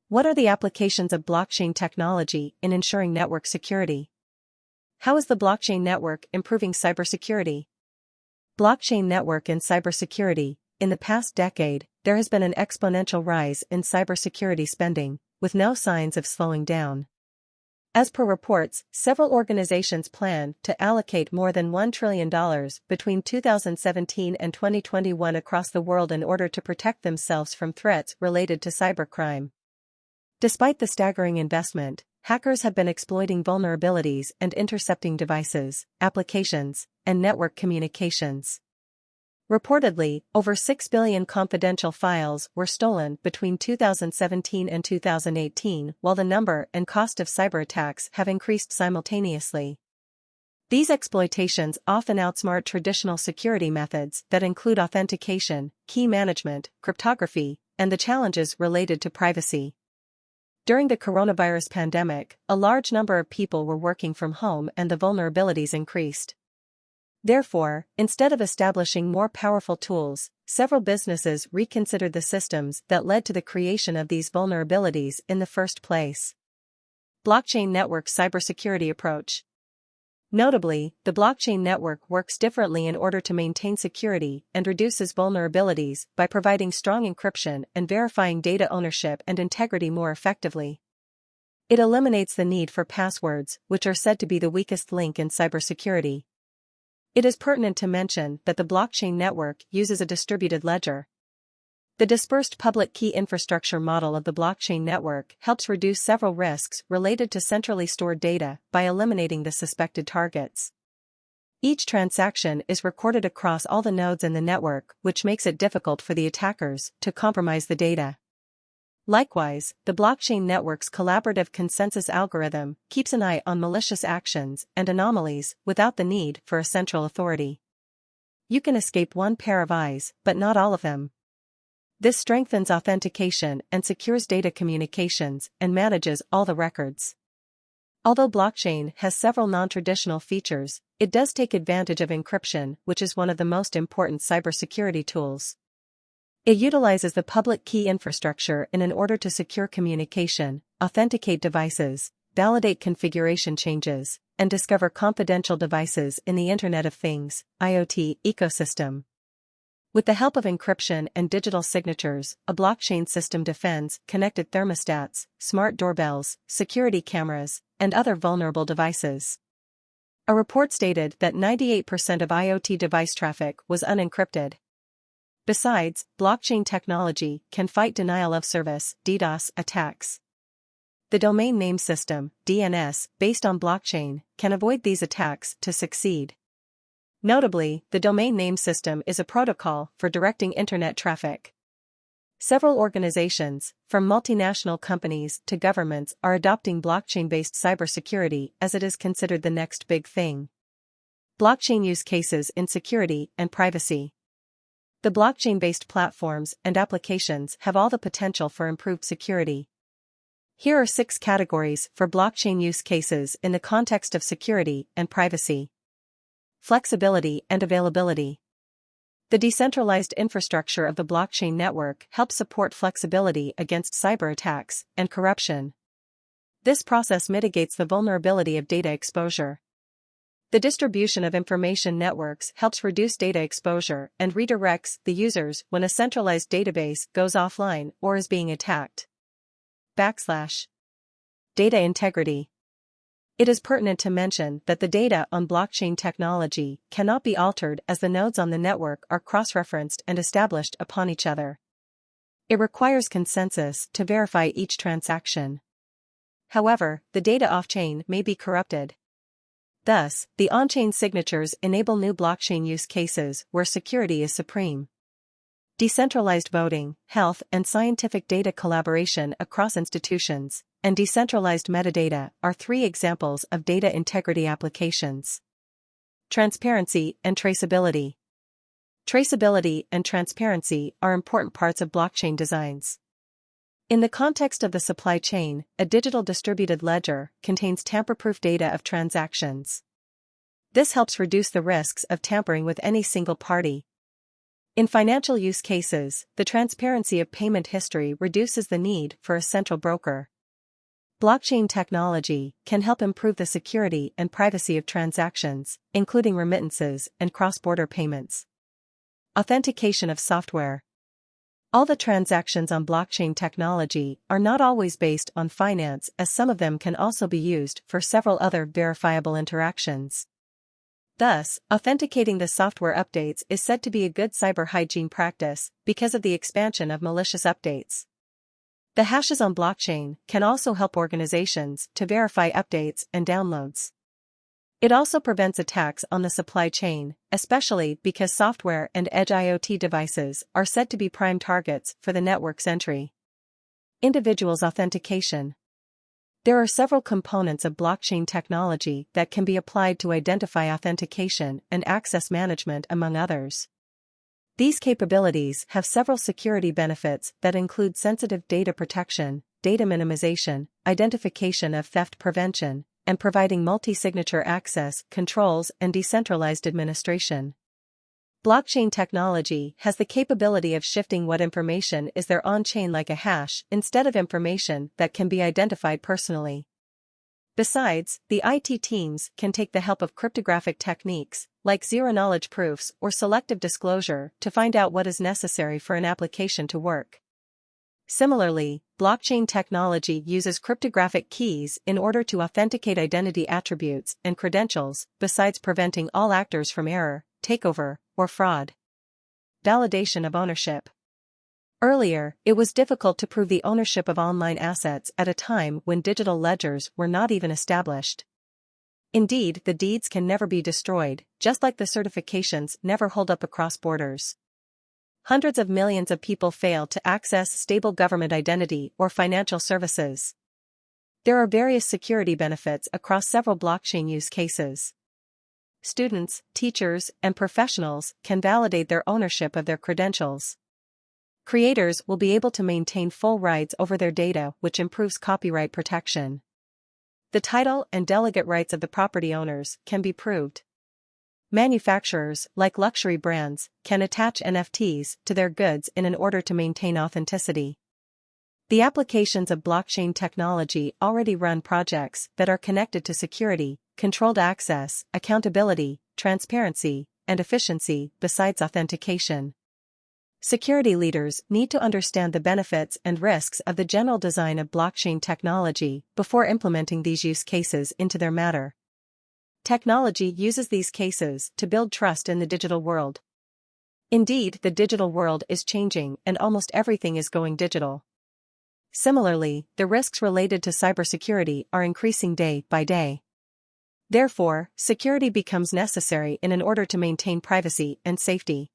What are the applications of blockchain technology in ensuring network security? How is the blockchain network improving cybersecurity? Blockchain network and cybersecurity. In the past decade, there has been an exponential rise in cybersecurity spending, with no signs of slowing down. As per reports, several organizations plan to allocate more than $1 trillion between 2017 and 2021 across the world in order to protect themselves from threats related to cybercrime. Despite the staggering investment, hackers have been exploiting vulnerabilities and intercepting devices, applications, and network communications. Reportedly, over 6 billion confidential files were stolen between 2017 and 2018, while the number and cost of cyberattacks have increased simultaneously. These exploitations often outsmart traditional security methods that include authentication, key management, cryptography, and the challenges related to privacy. During the coronavirus pandemic, a large number of people were working from home and the vulnerabilities increased. Therefore, instead of establishing more powerful tools, several businesses reconsidered the systems that led to the creation of these vulnerabilities in the first place. Blockchain network cybersecurity approach. Notably, the blockchain network works differently in order to maintain security and reduces vulnerabilities by providing strong encryption and verifying data ownership and integrity more effectively. It eliminates the need for passwords, which are said to be the weakest link in cybersecurity. It is pertinent to mention that the blockchain network uses a distributed ledger. The dispersed public key infrastructure model of the blockchain network helps reduce several risks related to centrally stored data by eliminating the suspected targets. Each transaction is recorded across all the nodes in the network, which makes it difficult for the attackers to compromise the data. Likewise, the blockchain network's collaborative consensus algorithm keeps an eye on malicious actions and anomalies without the need for a central authority. You can escape one pair of eyes, but not all of them. This strengthens authentication and secures data communications and manages all the records. Although blockchain has several non-traditional features, it does take advantage of encryption, which is one of the most important cybersecurity tools. It utilizes the public key infrastructure in order to secure communication, authenticate devices, validate configuration changes, and discover confidential devices in the Internet of Things (IoT) ecosystem. With the help of encryption and digital signatures, a blockchain system defends connected thermostats, smart doorbells, security cameras, and other vulnerable devices. A report stated that 98% of IoT device traffic was unencrypted. Besides, blockchain technology can fight denial of service (DDoS) attacks. The domain name system (DNS) based on blockchain can avoid these attacks to succeed. Notably, the domain name system is a protocol for directing internet traffic. Several organizations, from multinational companies to governments, are adopting blockchain-based cybersecurity as it is considered the next big thing. Blockchain use cases in security and privacy. The blockchain-based platforms and applications have all the potential for improved security. Here are 6 categories for blockchain use cases in the context of security and privacy. Flexibility and availability. The decentralized infrastructure of the blockchain network helps support flexibility against cyber attacks and corruption. This process mitigates the vulnerability of data exposure. The distribution of information networks helps reduce data exposure and redirects the users when a centralized database goes offline or is being attacked. Data integrity. It is pertinent to mention that the data on blockchain technology cannot be altered as the nodes on the network are cross-referenced and established upon each other. It requires consensus to verify each transaction. However, the data off-chain may be corrupted. Thus, the on-chain signatures enable new blockchain use cases where security is supreme. Decentralized voting, health and scientific data collaboration across institutions, and decentralized metadata are 3 examples of data integrity applications. Transparency and traceability. Traceability and transparency are important parts of blockchain designs. In the context of the supply chain, a digital distributed ledger contains tamper-proof data of transactions. This helps reduce the risks of tampering with any single party. In financial use cases, the transparency of payment history reduces the need for a central broker. Blockchain technology can help improve the security and privacy of transactions, including remittances and cross-border payments. Authentication of software. All the transactions on blockchain technology are not always based on finance, as some of them can also be used for several other verifiable interactions. Thus, authenticating the software updates is said to be a good cyber hygiene practice because of the expansion of malicious updates. The hashes on blockchain can also help organizations to verify updates and downloads. It also prevents attacks on the supply chain, especially because software and edge IoT devices are said to be prime targets for the network's entry. Individuals' authentication. There are several components of blockchain technology that can be applied to identify authentication and access management, among others. These capabilities have several security benefits that include sensitive data protection, data minimization, identification of theft prevention, and providing multi-signature access controls and decentralized administration. Blockchain technology has the capability of shifting what information is there on-chain like a hash instead of information that can be identified personally. Besides, the IT teams can take the help of cryptographic techniques, like zero-knowledge proofs or selective disclosure, to find out what is necessary for an application to work. Similarly, blockchain technology uses cryptographic keys in order to authenticate identity attributes and credentials, besides preventing all actors from error, takeover, or fraud. Validation of ownership. Earlier, it was difficult to prove the ownership of online assets at a time when digital ledgers were not even established. Indeed, the deeds can never be destroyed, just like the certifications never hold up across borders. Hundreds of millions of people fail to access stable government identity or financial services. There are various security benefits across several blockchain use cases. Students, teachers, and professionals can validate their ownership of their credentials. Creators will be able to maintain full rights over their data, which improves copyright protection. The title and delegate rights of the property owners can be proved. Manufacturers, like luxury brands, can attach NFTs to their goods in order to maintain authenticity. The applications of blockchain technology already run projects that are connected to security, controlled access, accountability, transparency, and efficiency, besides authentication. Security leaders need to understand the benefits and risks of the general design of blockchain technology before implementing these use cases into their matter. Technology uses these cases to build trust in the digital world. Indeed, the digital world is changing and almost everything is going digital. Similarly, the risks related to cybersecurity are increasing day by day. Therefore, security becomes necessary in order to maintain privacy and safety.